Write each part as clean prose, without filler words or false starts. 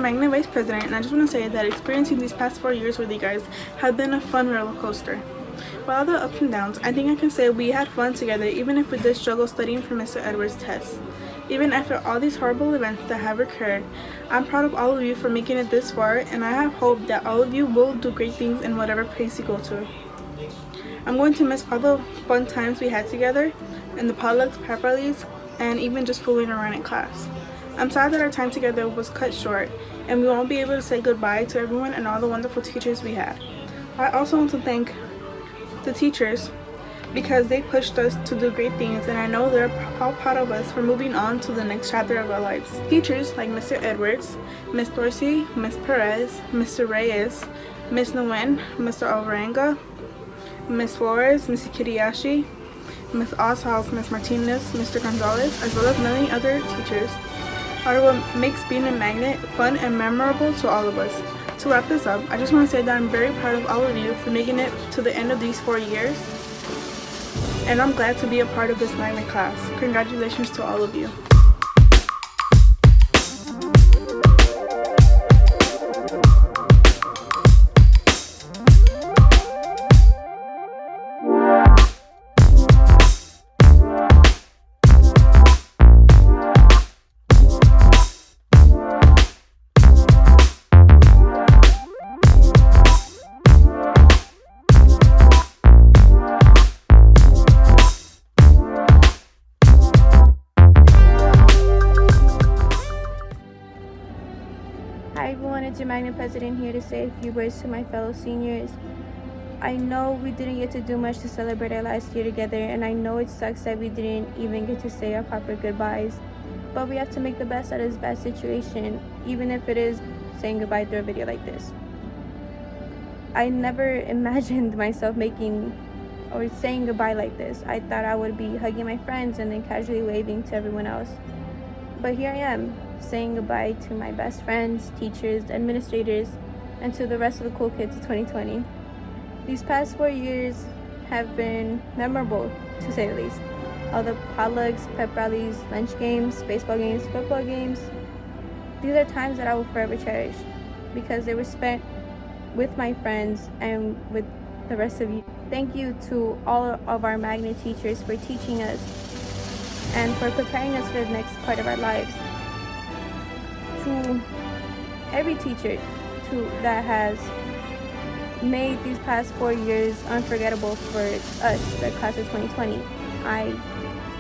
Magnet Vice President, and I just want to say that experiencing these past 4 years with you guys has been a fun roller coaster. With all the ups and downs, I think I can say we had fun together, even if we did struggle studying for Mr. Edwards' test. Even after all these horrible events that have occurred, I'm proud of all of you for making it this far, and I have hope that all of you will do great things in whatever place you go to. I'm going to miss all the fun times we had together, and the potlucks, pep rallies, and even just fooling around in class. I'm sad that our time together was cut short, and we won't be able to say goodbye to everyone and all the wonderful teachers we had. I also want to thank the teachers because they pushed us to do great things, and I know they're all proud of us for moving on to the next chapter of our lives. Teachers like Mr. Edwards, Miss Dorsey, Miss Perez, Mr. Reyes, Miss Nguyen, Mr. Alvarenga, Miss Flores, Miss Kiriyashi, Miss Oshouse, Miss Martinez, Mr. Gonzalez, as well as many other teachers are what makes being a magnet fun and memorable to all of us. To wrap this up, I just want to say that I'm very proud of all of you for making it to the end of these 4 years, and I'm glad to be a part of this magnet class. Congratulations to all of you. Hi everyone, it's your Magnet President here to say a few words to my fellow seniors. I know we didn't get to do much to celebrate our last year together, and I know it sucks that we didn't even get to say our proper goodbyes, but we have to make the best out of this bad situation, even if it is saying goodbye through a video like this. I never imagined myself making or saying goodbye like this. I thought I would be hugging my friends and then casually waving to everyone else. But here I am, saying goodbye to my best friends, teachers, administrators, and to the rest of the cool kids of 2020. These past 4 years have been memorable, to say the least. All the potlucks, pep rallies, lunch games, baseball games, football games. These are times that I will forever cherish because they were spent with my friends and with the rest of you. Thank you to all of our magnet teachers for teaching us and for preparing us for the next part of our lives. To every teacher that has made these past 4 years unforgettable for us, the class of 2020, I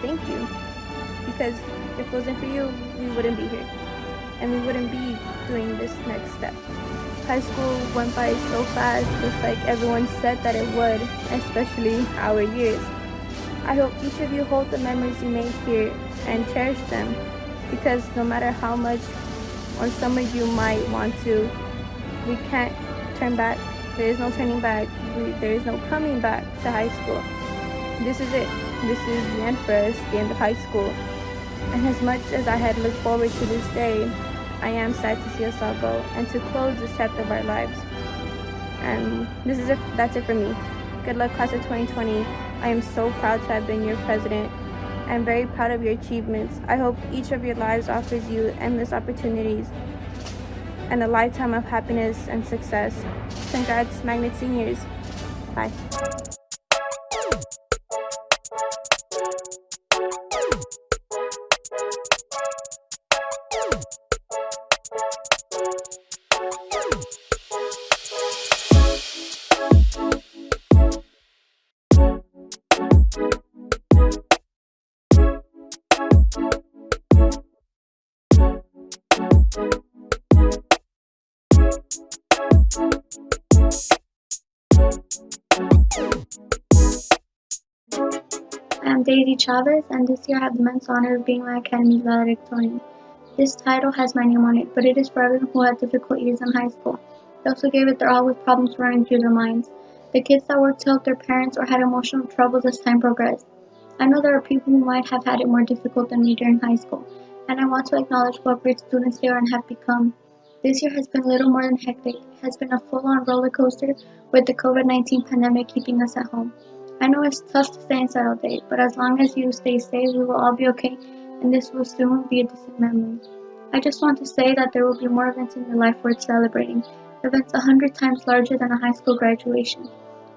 thank you, because if it wasn't for you, we wouldn't be here, and we wouldn't be doing this next step. High school went by so fast, just like everyone said that it would, especially our years. I hope each of you hold the memories you made here and cherish them, because no matter how much or some of you might want to, we can't turn back. There is no turning back. There is no coming back to high school. This is it. This is the end for us, the end of high school. And as much as I had looked forward to this day, I am sad to see us all go and to close this chapter of our lives. And that's it for me. Good luck, class of 2020. I am so proud to have been your president. I'm very proud of your achievements. I hope each of your lives offers you endless opportunities and a lifetime of happiness and success. Congrats, Magnet Seniors. Bye. I'm Daisy Chavez, and this year I have the immense honor of being my Academy's valedictorian. This title has my name on it, but it is for everyone who had difficult years in high school. They also gave it their all with problems running through their minds. The kids that worked to help their parents or had emotional troubles as time progressed. I know there are people who might have had it more difficult than me during high school, and I want to acknowledge what great students they are and have become. This year has been little more than hectic. It has been a full-on roller coaster with the COVID-19 pandemic keeping us at home. I know it's tough to stay inside all day, but as long as you stay safe, we will all be okay, and this will soon be a distant memory. I just want to say that there will be more events in your life worth celebrating, events 100 times larger than a high school graduation.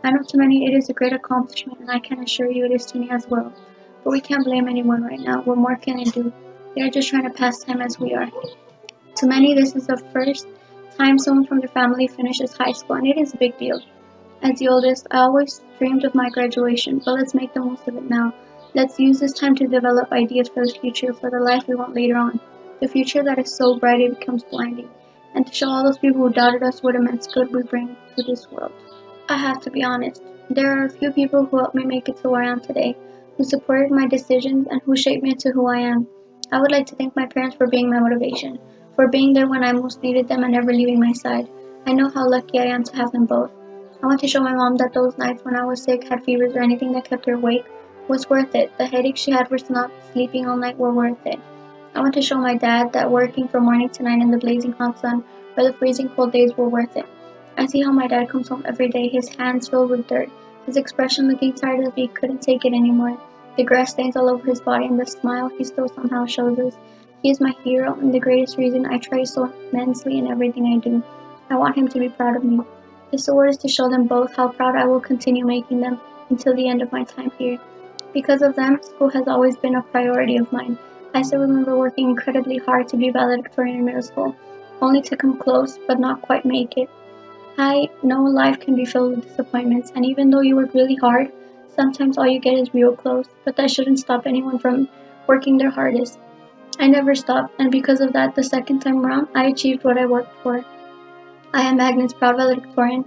I know to many it is a great accomplishment, and I can assure you it is to me as well. But we can't blame anyone right now. What more can they do? They are just trying to pass time as we are. To many, this is the first time someone from their family finishes high school, and it is a big deal. As the oldest, I always dreamed of my graduation, but let's make the most of it now. Let's use this time to develop ideas for the future, for the life we want later on. The future that is so bright it becomes blinding, and to show all those people who doubted us what immense good we bring to this world. I have to be honest. There are a few people who helped me make it to where I am today, who supported my decisions and who shaped me into who I am. I would like to thank my parents for being my motivation, for being there when I most needed them and never leaving my side. I know how lucky I am to have them both. I want to show my mom that those nights when I was sick, had fevers, or anything that kept her awake was worth it. The headaches she had for not sleeping all night were worth it. I want to show my dad that working from morning to night in the blazing hot sun or the freezing cold days were worth it. I see how my dad comes home every day, his hands filled with dirt, his expression looking tired as if he couldn't take it anymore, the grass stains all over his body and the smile he still somehow shows us. He is my hero and the greatest reason I try so immensely in everything I do. I want him to be proud of me. This award is to show them both how proud I will continue making them until the end of my time here. Because of them, school has always been a priority of mine. I still remember working incredibly hard to be valedictorian in middle school, only to come close but not quite make it. I know life can be filled with disappointments, and even though you work really hard, sometimes all you get is real close, but that shouldn't stop anyone from working their hardest. I never stopped, and because of that, the second time around, I achieved what I worked for. I am Magnet's proud valedictorian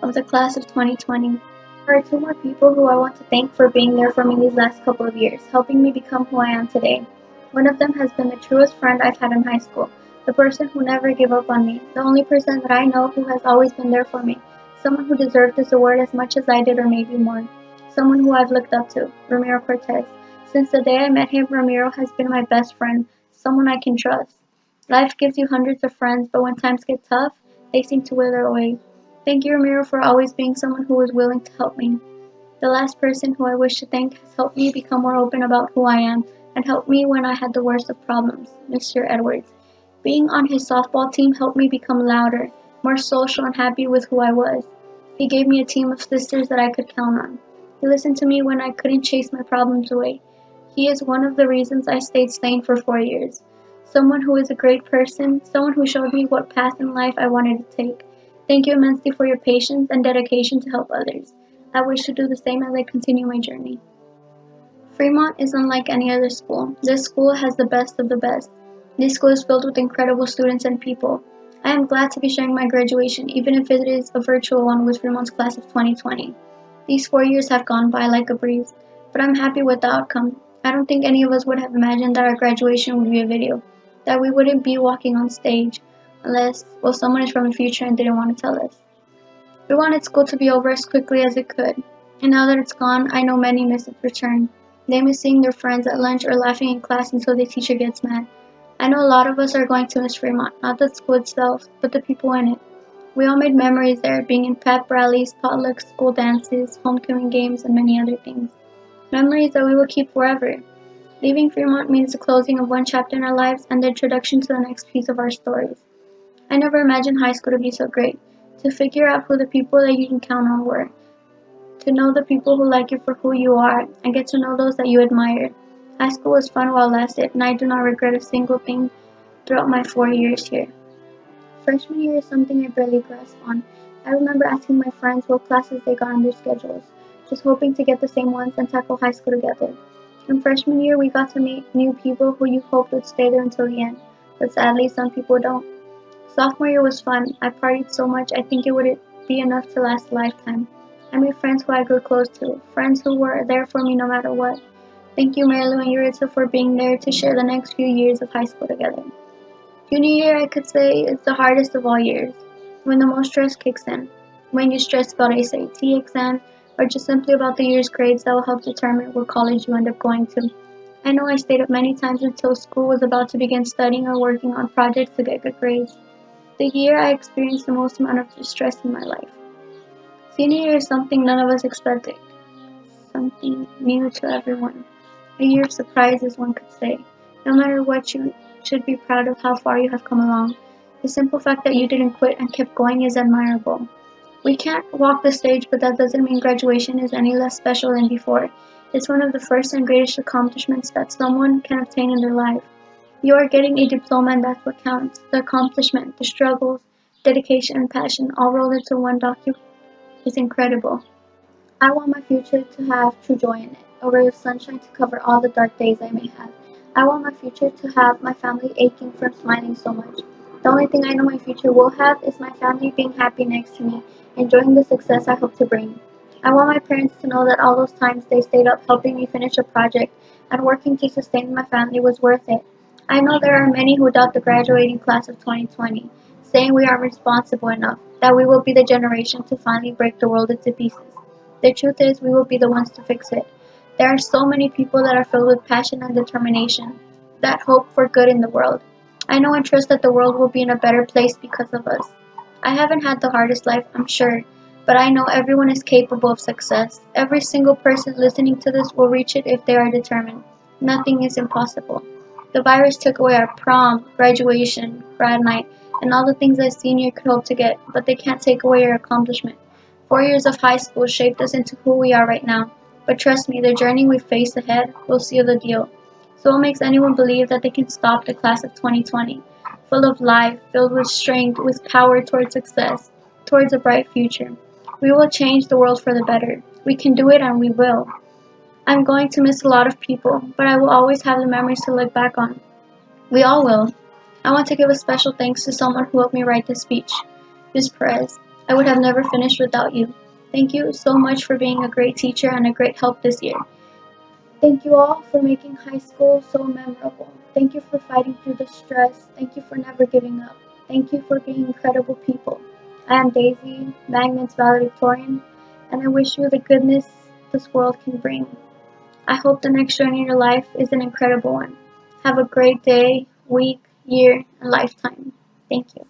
of the class of 2020. There are two more people who I want to thank for being there for me these last couple of years, helping me become who I am today. One of them has been the truest friend I've had in high school, the person who never gave up on me, the only person that I know who has always been there for me, someone who deserved this award as much as I did or maybe more, someone who I've looked up to, Ramiro Cortez. Since the day I met him, Ramiro has been my best friend, someone I can trust. Life gives you hundreds of friends, but when times get tough, they seem to wither away. Thank you, Ramiro, for always being someone who was willing to help me. The last person who I wish to thank has helped me become more open about who I am and helped me when I had the worst of problems, Mr. Edwards. Being on his softball team helped me become louder, more social and happy with who I was. He gave me a team of sisters that I could count on. He listened to me when I couldn't chase my problems away. He is one of the reasons I stayed sane for 4 years. Someone who is a great person, someone who showed me what path in life I wanted to take. Thank you immensely for your patience and dedication to help others. I wish to do the same as I continue my journey. Fremont is unlike any other school. This school has the best of the best. This school is filled with incredible students and people. I am glad to be sharing my graduation, even if it is a virtual one with Fremont's class of 2020. These 4 years have gone by like a breeze, but I'm happy with the outcome. I don't think any of us would have imagined that our graduation would be a video, that we wouldn't be walking on stage, unless, well, someone is from the future and didn't want to tell us. We wanted school to be over as quickly as it could, and now that it's gone, I know many miss its return. They miss seeing their friends at lunch or laughing in class until the teacher gets mad. I know a lot of us are going to miss Fremont, not the school itself, but the people in it. We all made memories there, being in pep rallies, potlucks, school dances, homecoming games, and many other things. Memories that we will keep forever. Leaving Fremont means the closing of one chapter in our lives and the introduction to the next piece of our stories. I never imagined high school to be so great, to figure out who the people that you can count on were, to know the people who like you for who you are, and get to know those that you admired. High school was fun while it lasted, and I do not regret a single thing throughout my 4 years here. Freshman year is something I barely grasped on. I remember asking my friends what classes they got on their schedules, just hoping to get the same ones and tackle high school together. In freshman year, we got to meet new people who you hoped would stay there until the end, but sadly, some people don't. Sophomore year was fun. I partied so much I think it would be enough to last a lifetime. I made friends who I grew close to, friends who were there for me no matter what. Thank you, Marilu and Yuritsa, for being there to share the next few years of high school together. Junior year, I could say, is the hardest of all years, when the most stress kicks in, when you stress about SAT exams, or just simply about the year's grades that will help determine what college you end up going to. I know I stayed up many times until school was about to begin studying or working on projects to get good grades. The year I experienced the most amount of stress in my life. Senior year is something none of us expected, something new to everyone. A year of surprises, one could say. No matter what you should be proud of how far you have come along. The simple fact that you didn't quit and kept going is admirable. We can't walk the stage, but that doesn't mean graduation is any less special than before. It's one of the first and greatest accomplishments that someone can obtain in their life. You are getting a diploma, and that's what counts. The accomplishment, the struggles, dedication, and passion all rolled into one document is incredible. I want my future to have true joy in it, a ray of sunshine to cover all the dark days I may have. I want my future to have my family aching from smiling so much. The only thing I know my future will have is my family being happy next to me, enjoying the success I hope to bring. I want my parents to know that all those times they stayed up helping me finish a project and working to sustain my family was worth it. I know there are many who doubt the graduating class of 2020, saying we aren't responsible enough, that we will be the generation to finally break the world into pieces. The truth is, we will be the ones to fix it. There are so many people that are filled with passion and determination, that hope for good in the world. I know and trust that the world will be in a better place because of us. I haven't had the hardest life, I'm sure, but I know everyone is capable of success. Every single person listening to this will reach it if they are determined. Nothing is impossible. The virus took away our prom, graduation, grad night, and all the things a senior could hope to get, but they can't take away your accomplishment. 4 years of high school shaped us into who we are right now, but trust me, the journey we face ahead will seal the deal. So what makes anyone believe that they can stop the class of 2020, full of life, filled with strength, with power towards success, towards a bright future? We will change the world for the better. We can do it and we will. I'm going to miss a lot of people, but I will always have the memories to look back on. We all will. I want to give a special thanks to someone who helped me write this speech, Ms. Perez. I would have never finished without you. Thank you so much for being a great teacher and a great help this year. Thank you all for making high school so memorable. Thank you for fighting through the stress. Thank you for never giving up. Thank you for being incredible people. I am Daisy, Magnet's valedictorian, and I wish you the goodness this world can bring. I hope the next journey in your life is an incredible one. Have a great day, week, year, and lifetime. Thank you.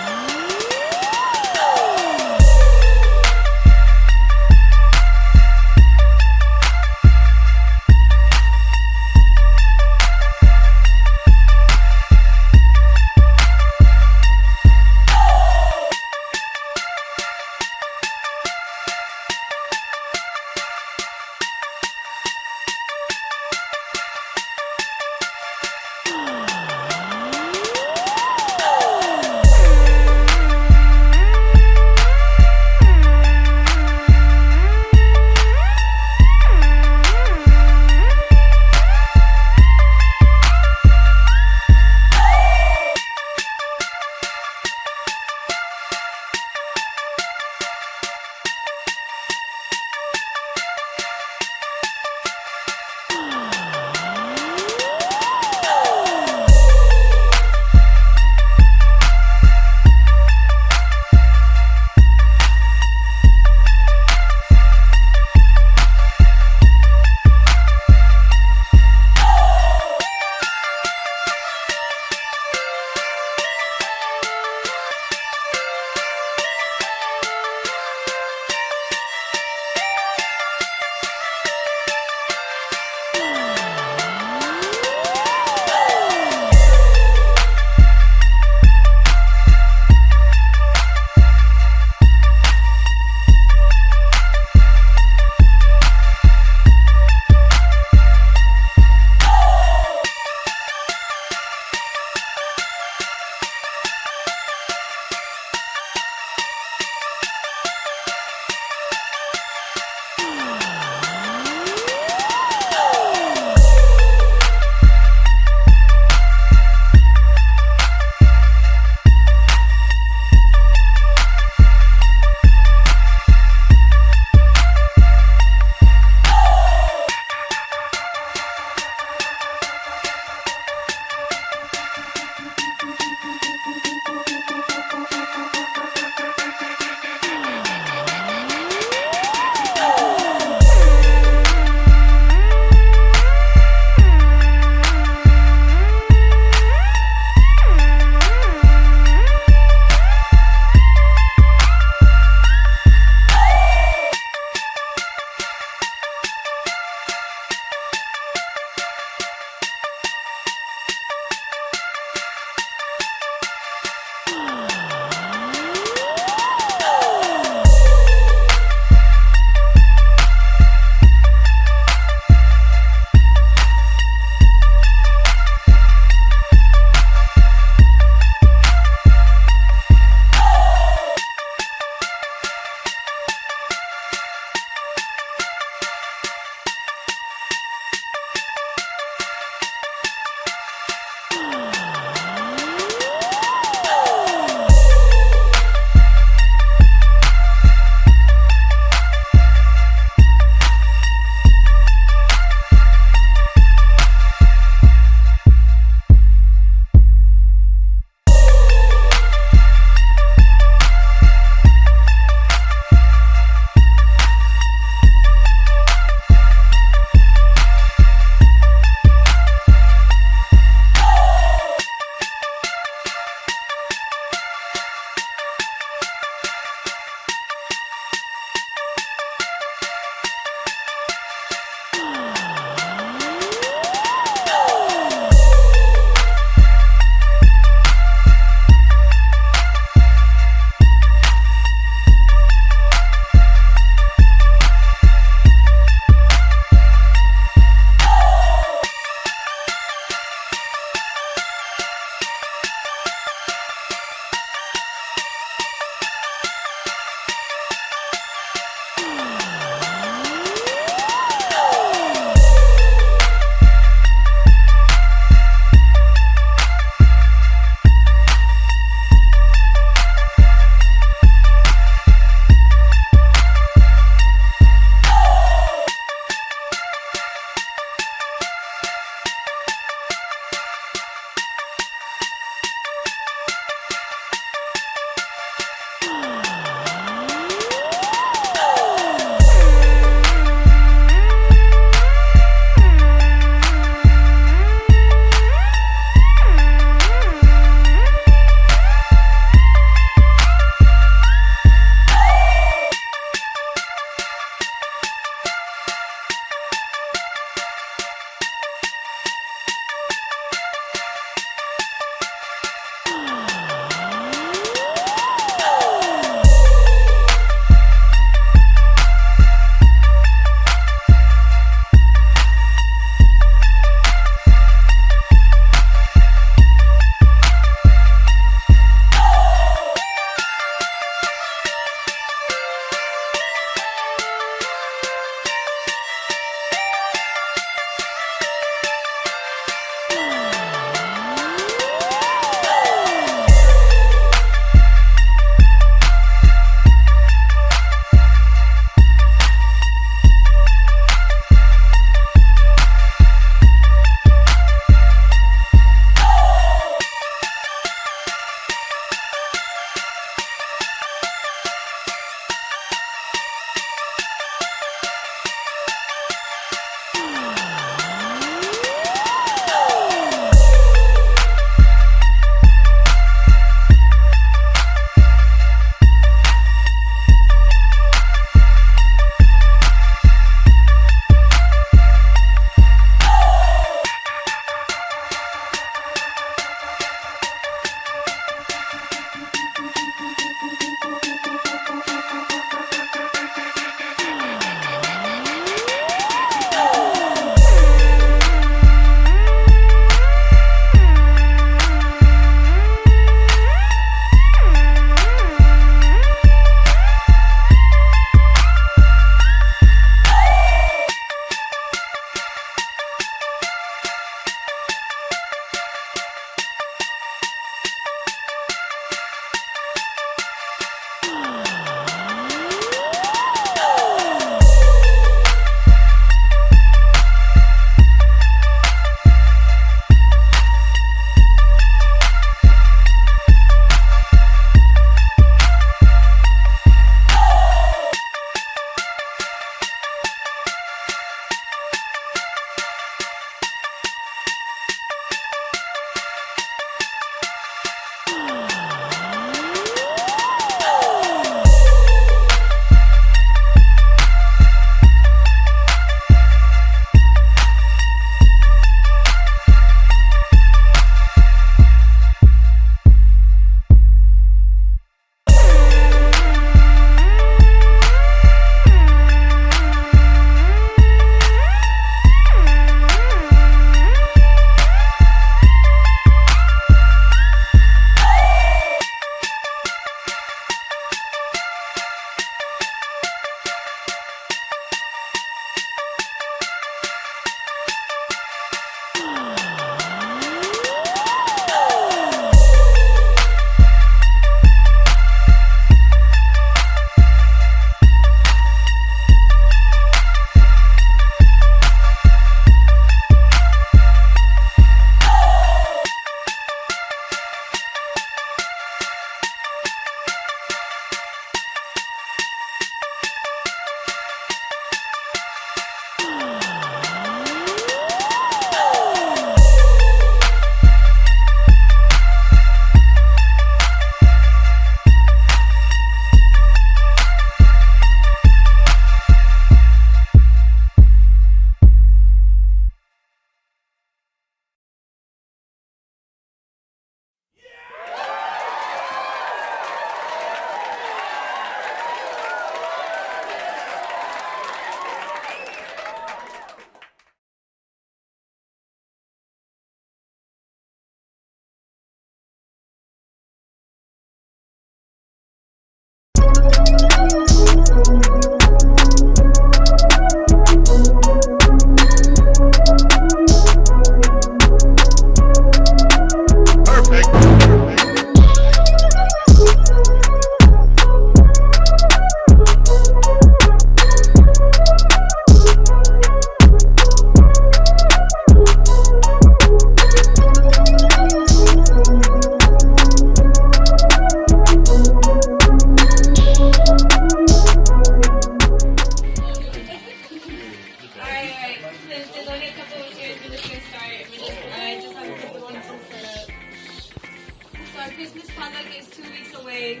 Christmas potluck is 2 weeks away.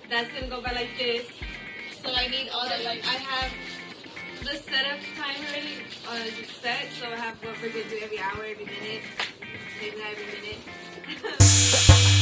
That's gonna go by like this. So I need all the, like, I have the setup time already set. So I have what we're gonna do every hour, every minute, maybe not every minute.